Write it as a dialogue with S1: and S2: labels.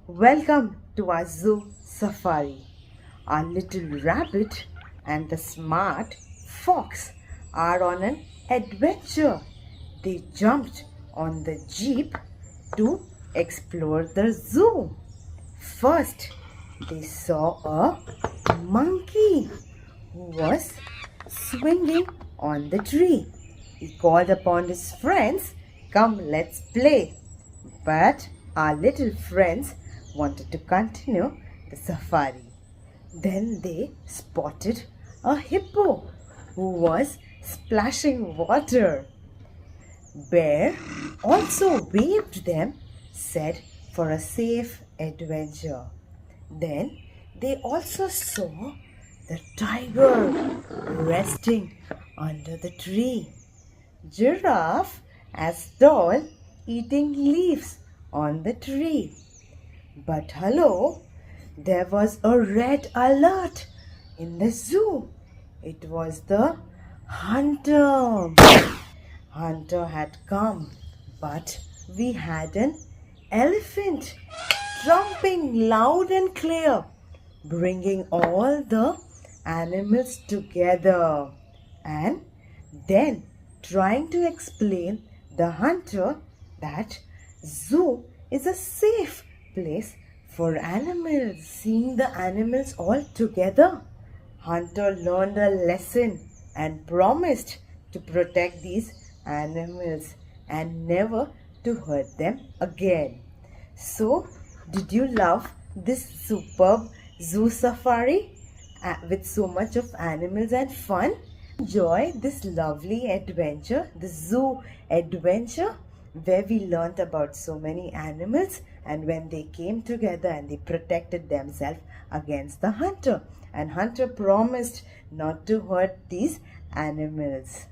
S1: Welcome to our zoo safari. Our little rabbit and the smart fox are on an adventure. They jumped on the jeep to explore the zoo. First, they saw a monkey who was swinging on the tree. He called upon his friends, "Come, let's play." But our little friends wanted to continue the safari. Then they spotted a hippo who was splashing water. Bear also waved them, said for a safe adventure. Then they also saw the tiger resting under the tree. Giraffe as tall eating leaves on the tree. But hello, there was a red alert in the zoo. It was the hunter. Hunter had come, but we had an elephant trumping loud and clear, bringing all the animals together, and then trying to explain the hunter that zoo is a safe place for animals. Seeing the animals all together, hunter learned a lesson and promised to protect these animals and never to hurt them again. So, did you love this superb zoo safari with so much of animals and fun? Enjoy this lovely adventure, the zoo adventure, where we learnt about so many animals and when they came together and they protected themselves against the hunter. And hunter promised not to hurt these animals.